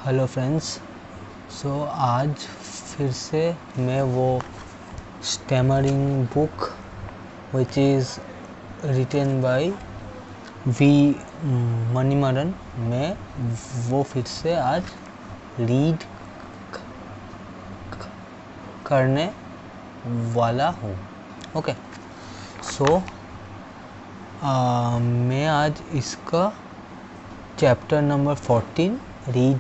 Hello friends. आज फिर से मैं वो stammering book which is written by V Manimaran मैं वो फिर से आज रीड करने वाला हूँ। ओके, मैं आज इसका चैप्टर नंबर 14 रीड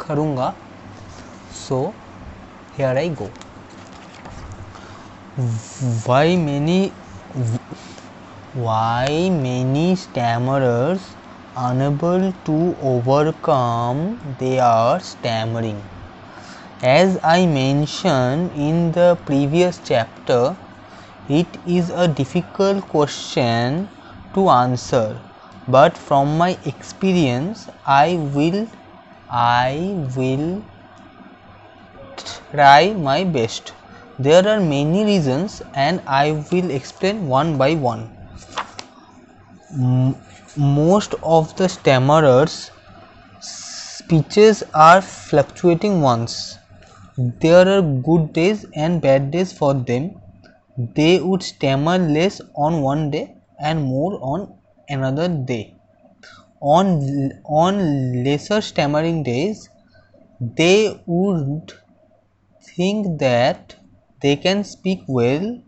करूँगा। here I go. Why many stammerers unable to overcome their stammering? As I mentioned in the previous chapter, it is a difficult question to answer, but from my experience I will try my best. There are many reasons and I will explain one by one. Most of the stammerers' speeches are fluctuating ones. There are good days and bad days for them. They would stammer less on one day and more on another day. On lesser stammering days, they would think that they can speak well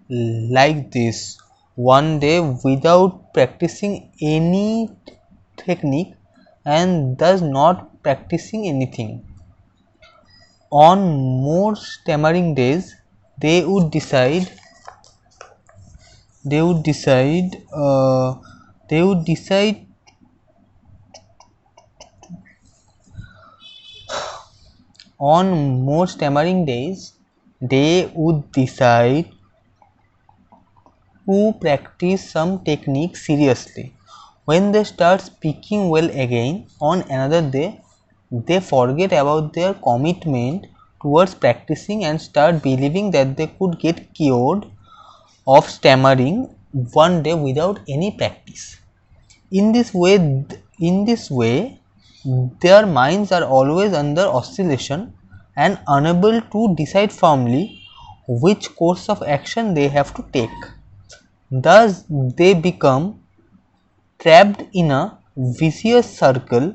like this one day without practicing any technique and thus not practicing anything. On more stammering days, they would decide on more stammering days they would decide to practice some technique seriously. When they start speaking well again on another day, they forget about their commitment towards practicing and start believing that they could get cured of stammering one day without any practice. In this way, their minds are always under oscillation and unable to decide firmly which course of action they have to take. Thus, they become trapped in a vicious circle.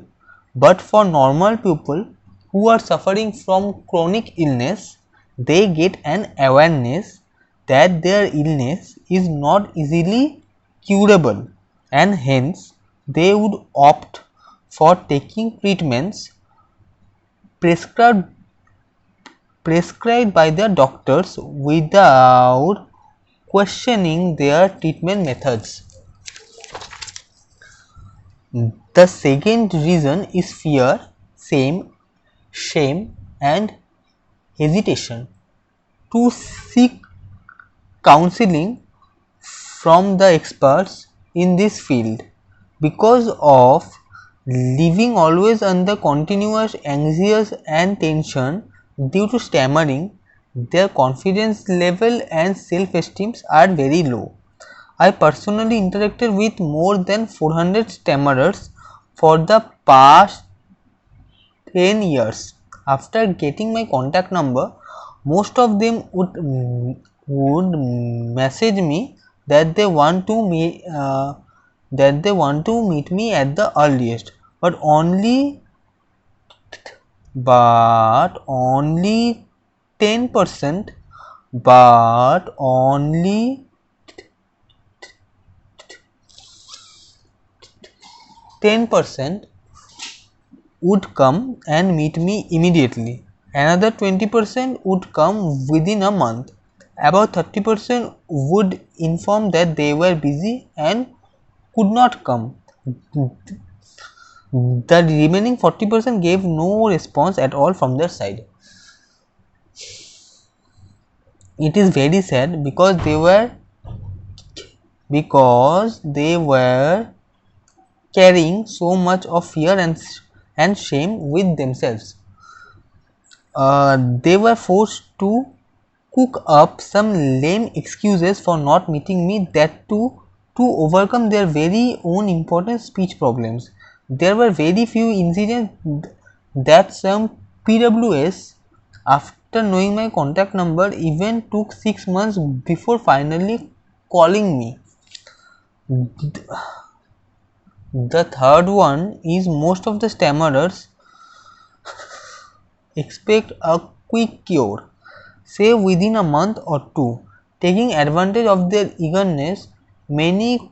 But for normal people who are suffering from chronic illness, they get an awareness that their illness is not easily curable, and hence they would opt for taking treatments prescribed by their doctors without questioning their treatment methods. The second reason is fear, shame and hesitation to seek counseling from the experts in this field. Because of living always under continuous anxious and tension due to stammering, their confidence level and self-esteem are very low. I personally interacted with more than 400 stammerers for the past 10 years. After getting my contact number, most of them would message me that they want to meet me at the earliest, but only 10% but only 10% would come and meet me immediately. Another 20% would come within a month. About 30% would inform that they were busy and could not come. The remaining 40% gave no response at all from their side. It is very sad because they were carrying so much of fear and shame with themselves. They were forced to cook up some lame excuses for not meeting me, that too to overcome their very own important speech problems. There were very few incidents that some PWS, after knowing my contact number, even took 6 months before finally calling me. The third one is most of the stammerers expect a quick cure, say within a month or two. Taking advantage of their eagerness, many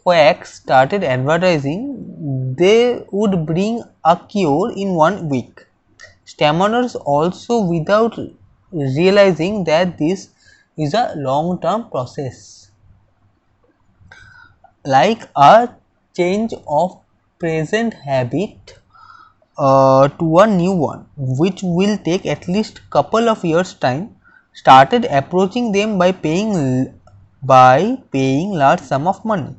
quacks started advertising they would bring a cure in 1 week. Stammerers also, without realizing that this is a long-term process, like a change of present habit to a new one, which will take at least couple of years time, started approaching them by paying large sum of money.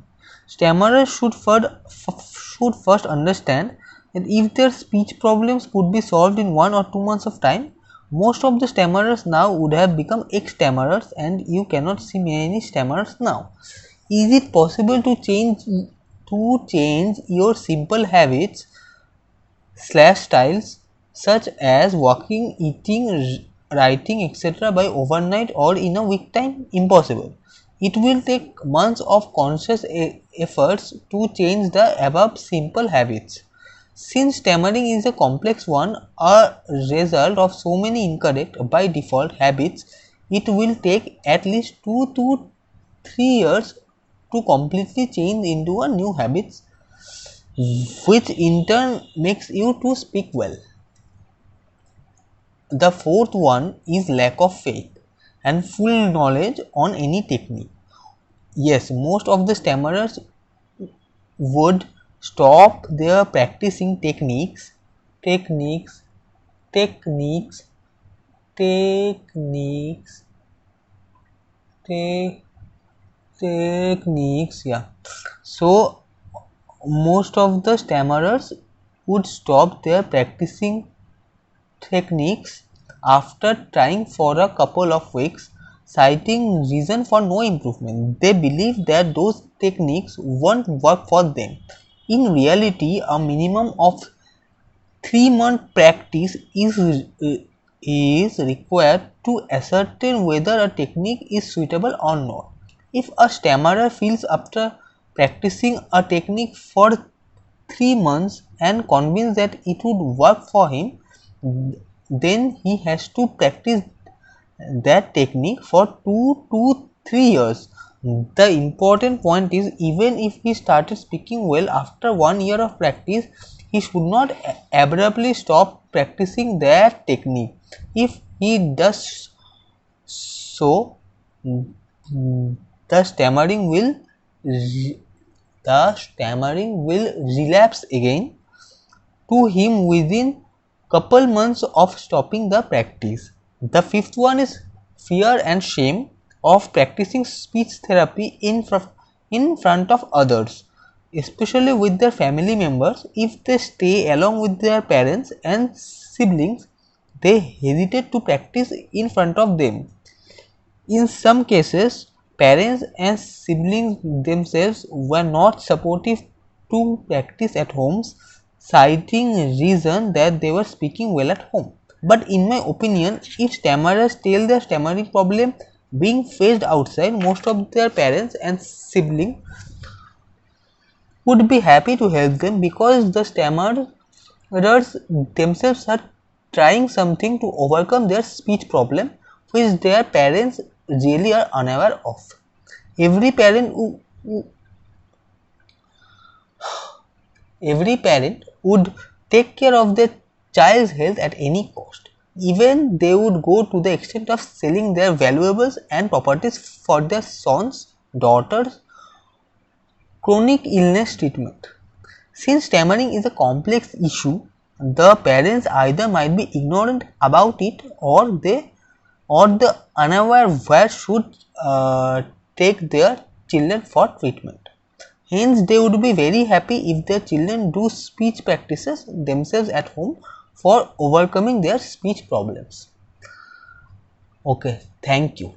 Stammerers should first understand that if their speech problems could be solved in 1 or 2 months of time, most of the stammerers now would have become ex-stammerers, and you cannot see many stammerers now. Is it possible to change your simple habits / styles such as walking, eating, writing, etc. by overnight or in a week time? Impossible. It will take months of conscious efforts to change the above simple habits. Since stammering is a complex one, a result of so many incorrect by default habits, it will take at least 2 to 3 years to completely change into a new habits, which in turn makes you to speak well. The fourth one is lack of faith and full knowledge on any technique. Yes, most of the stammerers would stop their practicing techniques, techniques, techniques, techniques, techniques, yeah. So most of the stammerers would stop their practicing techniques after trying for a couple of weeks, citing reason for no improvement. They believe that those techniques won't work for them. In reality, a minimum of 3-month practice is required to ascertain whether a technique is suitable or not. If a stammerer feels after practicing a technique for 3 months and convinced that it would work for him, then he has to practice that technique for 2 to 3 years. The important point is, even if he started speaking well after 1 year of practice, he should not abruptly stop practicing that technique. If he does so, the stammering will relapse again to him within couple months of stopping the practice. The fifth one is fear and shame of practicing speech therapy in front of others, especially with their family members. If they stay along with their parents and siblings, they hesitate to practice in front of them. In some cases, parents and siblings themselves were not supportive to practice at homes, citing reason that they were speaking well at home. But in my opinion, if stammerers tell their stammering problem being faced outside, most of their parents and siblings would be happy to help them, because the stammerers themselves are trying something to overcome their speech problem, which their parents really are unaware of. Every parent would take care of their child's health at any cost. Even they would go to the extent of selling their valuables and properties for their sons, daughters' chronic illness treatment. Since stammering is a complex issue, the parents either might be ignorant about it, or the unaware where should take their children for treatment. Hence, they would be very happy if their children do speech practices themselves at home for overcoming their speech problems. Okay, thank you.